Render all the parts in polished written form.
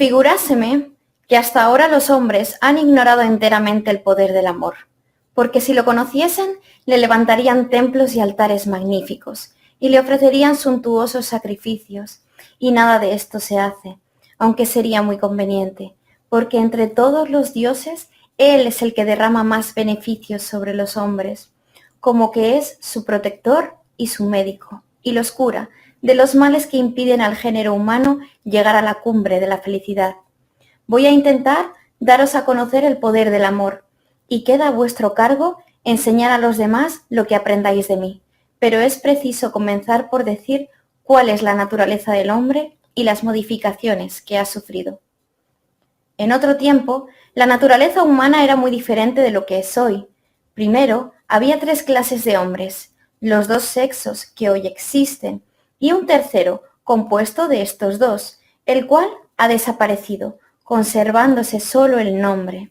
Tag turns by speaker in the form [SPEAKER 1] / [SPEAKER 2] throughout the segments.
[SPEAKER 1] Figuráseme que hasta ahora los hombres han ignorado enteramente el poder del amor, porque si lo conociesen, le levantarían templos y altares magníficos, y le ofrecerían suntuosos sacrificios, y nada de esto se hace, aunque sería muy conveniente, porque entre todos los dioses, él es el que derrama más beneficios sobre los hombres, como que es su protector y su médico, y los cura de los males que impiden al género humano llegar a la cumbre de la felicidad. Voy a intentar daros a conocer el poder del amor, y queda a vuestro cargo enseñar a los demás lo que aprendáis de mí, pero es preciso comenzar por decir cuál es la naturaleza del hombre y las modificaciones que ha sufrido. En otro tiempo, la naturaleza humana era muy diferente de lo que es hoy. Primero, había 3 clases de hombres, los 2 sexos que hoy existen, y un tercero, compuesto de estos 2, el cual ha desaparecido, conservándose solo el nombre.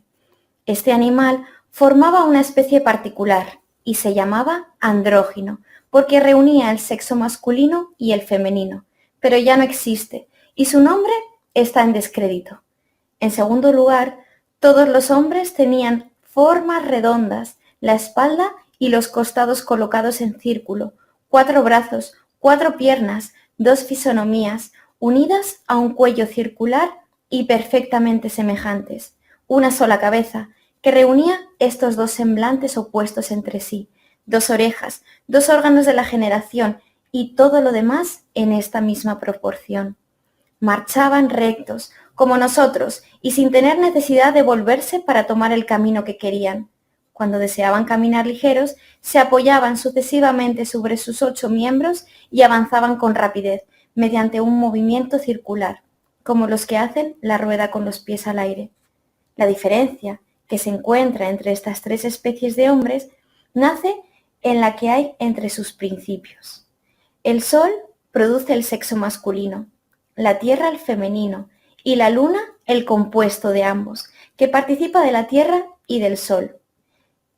[SPEAKER 1] Este animal formaba una especie particular y se llamaba andrógino, porque reunía el sexo masculino y el femenino, pero ya no existe, y su nombre está en descrédito. En segundo lugar, todos los hombres tenían formas redondas, la espalda y los costados colocados en círculo, 4 brazos, 4 piernas, 2 fisonomías, unidas a un cuello circular y perfectamente semejantes, una sola cabeza, que reunía estos 2 semblantes opuestos entre sí, 2 orejas, 2 órganos de la generación y todo lo demás en esta misma proporción. Marchaban rectos, como nosotros, y sin tener necesidad de volverse para tomar el camino que querían. Cuando deseaban caminar ligeros, se apoyaban sucesivamente sobre sus 8 miembros y avanzaban con rapidez, mediante un movimiento circular, como los que hacen la rueda con los pies al aire. La diferencia que se encuentra entre estas 3 especies de hombres nace en la que hay entre sus principios. El sol produce el sexo masculino, la tierra el femenino y la luna el compuesto de ambos, que participa de la tierra y del sol.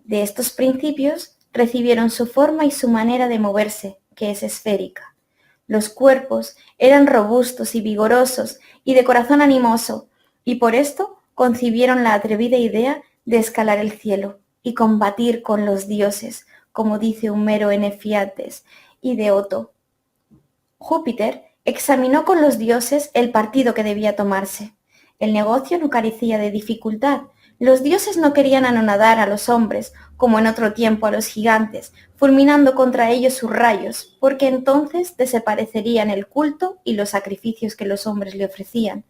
[SPEAKER 1] De estos principios recibieron su forma y su manera de moverse, que es esférica. Los cuerpos eran robustos y vigorosos y de corazón animoso, y por esto concibieron la atrevida idea de escalar el cielo y combatir con los dioses, como dice Homero en Efiates y Deoto. Júpiter examinó con los dioses el partido que debía tomarse. El negocio no carecía de dificultad. Los dioses no querían anonadar a los hombres, como en otro tiempo a los gigantes, fulminando contra ellos sus rayos, porque entonces desaparecerían el culto y los sacrificios que los hombres le ofrecían.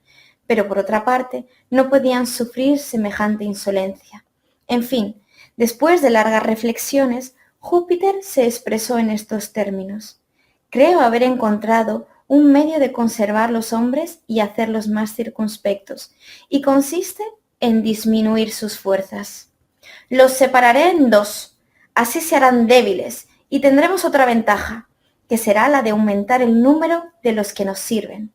[SPEAKER 1] Pero por otra parte, no podían sufrir semejante insolencia. En fin, después de largas reflexiones, Júpiter se expresó en estos términos: creo haber encontrado un medio de conservar los hombres y hacerlos más circunspectos, y consiste en disminuir sus fuerzas. Los separaré en 2, así se harán débiles, y tendremos otra ventaja, que será la de aumentar el número de los que nos sirven.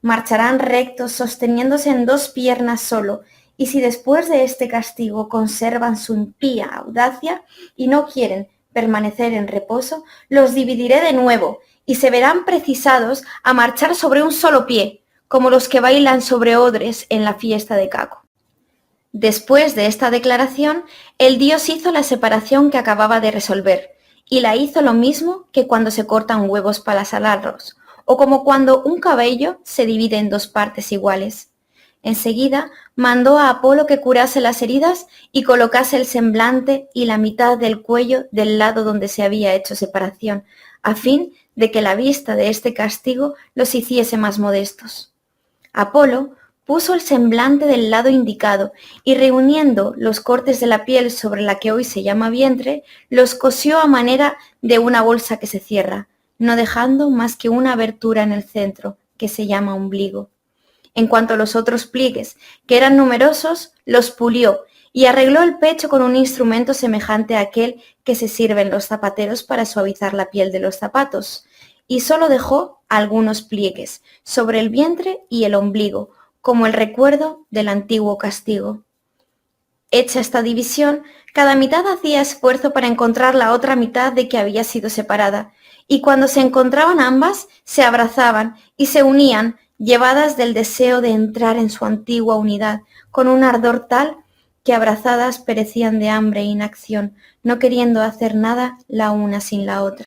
[SPEAKER 1] Marcharán rectos sosteniéndose en 2 piernas solo, y si después de este castigo conservan su impía audacia y no quieren permanecer en reposo, los dividiré de nuevo, y se verán precisados a marchar sobre un solo pie, como los que bailan sobre odres en la fiesta de Caco. Después de esta declaración, el dios hizo la separación que acababa de resolver, y la hizo lo mismo que cuando se cortan huevos para salarlos, o como cuando un cabello se divide en 2 partes iguales. Enseguida mandó a Apolo que curase las heridas y colocase el semblante y la mitad del cuello del lado donde se había hecho separación, a fin de que la vista de este castigo los hiciese más modestos. Apolo puso el semblante del lado indicado y reuniendo los cortes de la piel sobre la que hoy se llama vientre, los cosió a manera de una bolsa que se cierra, no dejando más que una abertura en el centro, que se llama ombligo. En cuanto a los otros pliegues, que eran numerosos, los pulió y arregló el pecho con un instrumento semejante a aquel que se sirve en los zapateros para suavizar la piel de los zapatos, y solo dejó algunos pliegues sobre el vientre y el ombligo, como el recuerdo del antiguo castigo. Hecha esta división, cada mitad hacía esfuerzo para encontrar la otra mitad de que había sido separada, y cuando se encontraban ambas, se abrazaban y se unían, llevadas del deseo de entrar en su antigua unidad, con un ardor tal que abrazadas perecían de hambre e inacción, no queriendo hacer nada la una sin la otra.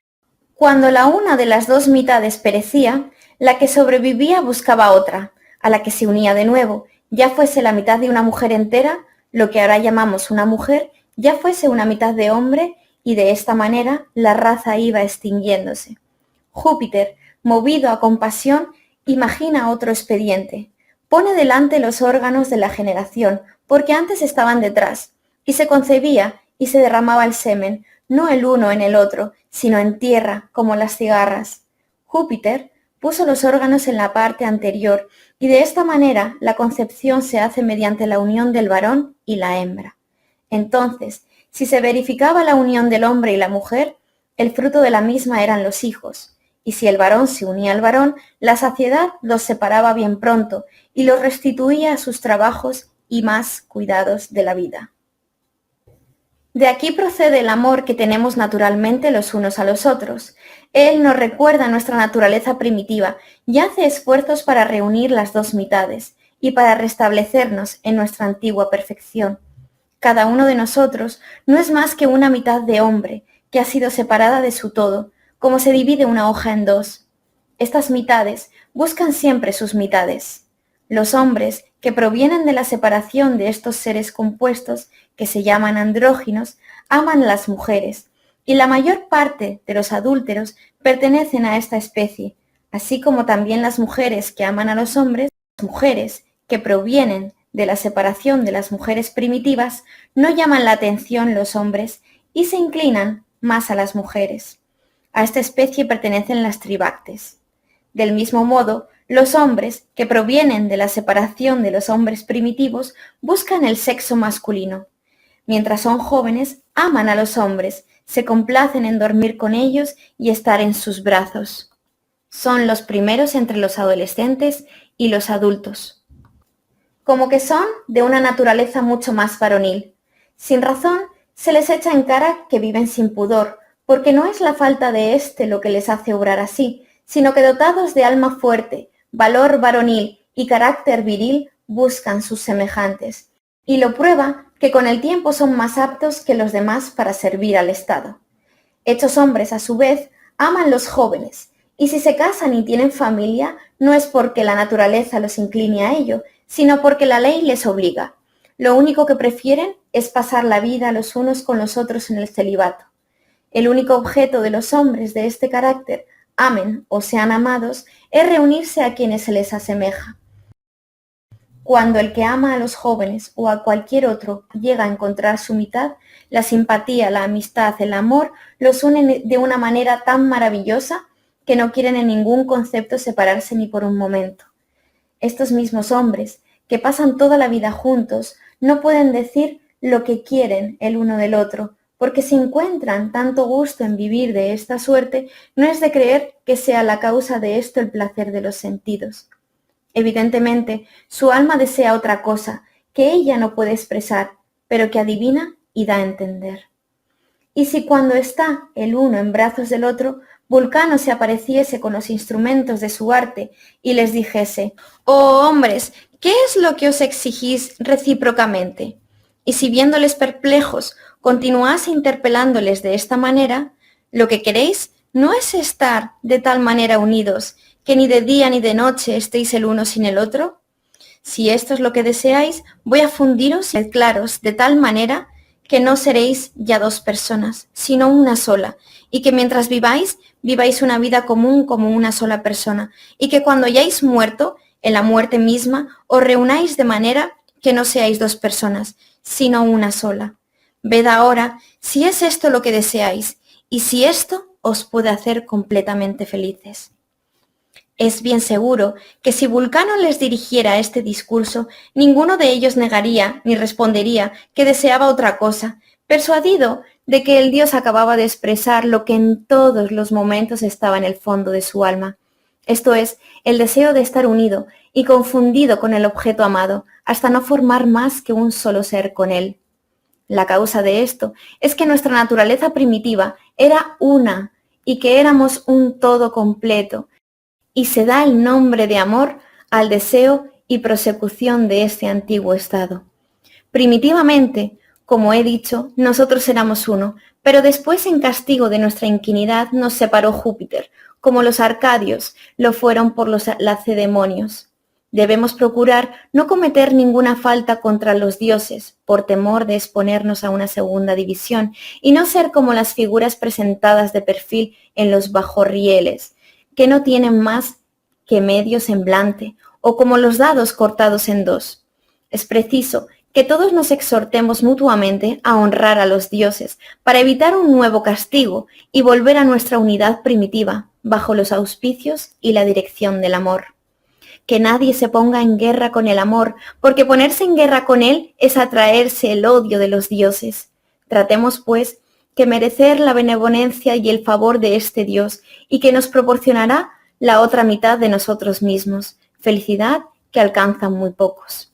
[SPEAKER 1] Cuando la una de las dos mitades perecía, la que sobrevivía buscaba otra, a la que se unía de nuevo, ya fuese la mitad de una mujer entera, lo que ahora llamamos una mujer, ya fuese una mitad de hombre, y de esta manera la raza iba extinguiéndose. Júpiter, movido a compasión, imagina otro expediente. Pone delante los órganos de la generación, porque antes estaban detrás, y se concebía y se derramaba el semen, no el uno en el otro, sino en tierra, como las cigarras. Júpiter puso los órganos en la parte anterior, y de esta manera la concepción se hace mediante la unión del varón y la hembra. Entonces, si se verificaba la unión del hombre y la mujer, el fruto de la misma eran los hijos, y si el varón se unía al varón, la saciedad los separaba bien pronto y los restituía a sus trabajos y más cuidados de la vida. De aquí procede el amor que tenemos naturalmente los unos a los otros. Él nos recuerda nuestra naturaleza primitiva y hace esfuerzos para reunir las dos mitades y para restablecernos en nuestra antigua perfección. Cada uno de nosotros no es más que una mitad de hombre que ha sido separada de su todo, como se divide una hoja en dos. Estas mitades buscan siempre sus mitades. Los hombres que provienen de la separación de estos seres compuestos, que se llaman andróginos, aman a las mujeres, y la mayor parte de los adúlteros pertenecen a esta especie, así como también las mujeres que aman a los hombres. Las mujeres que provienen de la separación de las mujeres primitivas no llaman la atención los hombres y se inclinan más a las mujeres. A esta especie pertenecen las tribactes. Del mismo modo, los hombres que provienen de la separación de los hombres primitivos buscan el sexo masculino. Mientras son jóvenes, aman a los hombres, se complacen en dormir con ellos y estar en sus brazos. Son los primeros entre los adolescentes y los adultos. Como que son de una naturaleza mucho más varonil. Sin razón, se les echa en cara que viven sin pudor, porque no es la falta de éste lo que les hace obrar así, sino que dotados de alma fuerte, valor varonil y carácter viril, buscan sus semejantes, y lo prueba que con el tiempo son más aptos que los demás para servir al Estado. Estos hombres, a su vez, aman los jóvenes, y si se casan y tienen familia, no es porque la naturaleza los incline a ello, sino porque la ley les obliga. Lo único que prefieren es pasar la vida los unos con los otros en el celibato. El único objeto de los hombres de este carácter, amen o sean amados, es reunirse a quienes se les asemeja. Cuando el que ama a los jóvenes o a cualquier otro llega a encontrar su mitad, la simpatía, la amistad, el amor los unen de una manera tan maravillosa que no quieren en ningún concepto separarse ni por un momento. Estos mismos hombres, que pasan toda la vida juntos, no pueden decir lo que quieren el uno del otro, porque si encuentran tanto gusto en vivir de esta suerte, no es de creer que sea la causa de esto el placer de los sentidos. Evidentemente, su alma desea otra cosa, que ella no puede expresar, pero que adivina y da a entender. Y si cuando está el uno en brazos del otro, Vulcano se apareciese con los instrumentos de su arte y les dijese: «Oh hombres, ¿qué es lo que os exigís recíprocamente?». Y si viéndoles perplejos continuase interpelándoles de esta manera: «Lo que queréis no es estar de tal manera unidos, que ni de día ni de noche estéis el uno sin el otro. Si esto es lo que deseáis, voy a fundiros y mezclaros de tal manera que no seréis ya dos personas, sino una sola, y que mientras viváis, viváis una vida común como una sola persona, y que cuando hayáis muerto, en la muerte misma, os reunáis de manera que no seáis dos personas, sino una sola. Ved ahora si es esto lo que deseáis, y si esto os puede hacer completamente felices». Es bien seguro que si Vulcano les dirigiera este discurso, ninguno de ellos negaría ni respondería que deseaba otra cosa, persuadido de que el dios acababa de expresar lo que en todos los momentos estaba en el fondo de su alma, esto es, el deseo de estar unido y confundido con el objeto amado, hasta no formar más que un solo ser con él. La causa de esto es que nuestra naturaleza primitiva era una y que éramos un todo completo, y se da el nombre de amor al deseo y prosecución de este antiguo estado. Primitivamente, como he dicho, nosotros éramos uno, pero después en castigo de nuestra inquinidad nos separó Júpiter, como los arcadios lo fueron por los lacedemonios. Debemos procurar no cometer ninguna falta contra los dioses, por temor de exponernos a una segunda división, y no ser como las figuras presentadas de perfil en los bajorrieles, que no tienen más que medio semblante, o como los dados cortados en dos. Es preciso que todos nos exhortemos mutuamente a honrar a los dioses, para evitar un nuevo castigo y volver a nuestra unidad primitiva, bajo los auspicios y la dirección del amor. Que nadie se ponga en guerra con el amor, porque ponerse en guerra con él es atraerse el odio de los dioses. Tratemos, pues, que merecer la benevolencia y el favor de este Dios, y que nos proporcionará la otra mitad de nosotros mismos, felicidad que alcanzan muy pocos.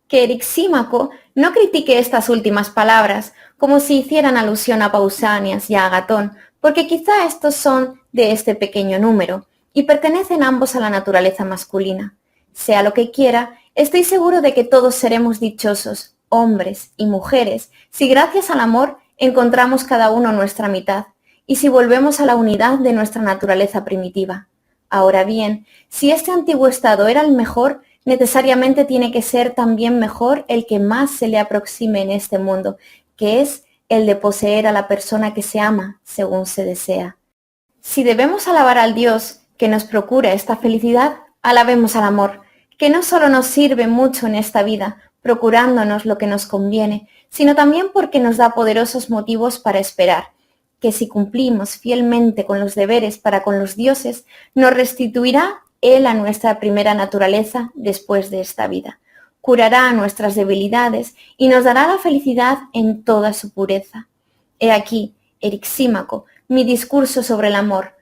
[SPEAKER 1] Que Erixímaco no critique estas últimas palabras, como si hicieran alusión a Pausanias y a Agatón, porque quizá estos son de este pequeño número, y pertenecen ambos a la naturaleza masculina. Sea lo que quiera, estoy seguro de que todos seremos dichosos, hombres y mujeres, si gracias al amor encontramos cada uno nuestra mitad, y si volvemos a la unidad de nuestra naturaleza primitiva. Ahora bien, si este antiguo estado era el mejor, necesariamente tiene que ser también mejor el que más se le aproxime en este mundo, que es el de poseer a la persona que se ama según se desea. Si debemos alabar al Dios que nos procura esta felicidad, alabemos al amor, que no solo nos sirve mucho en esta vida, procurándonos lo que nos conviene, sino también porque nos da poderosos motivos para esperar, que si cumplimos fielmente con los deberes para con los dioses, nos restituirá Él a nuestra primera naturaleza después de esta vida, curará nuestras debilidades y nos dará la felicidad en toda su pureza. He aquí, Erixímaco, mi discurso sobre el amor,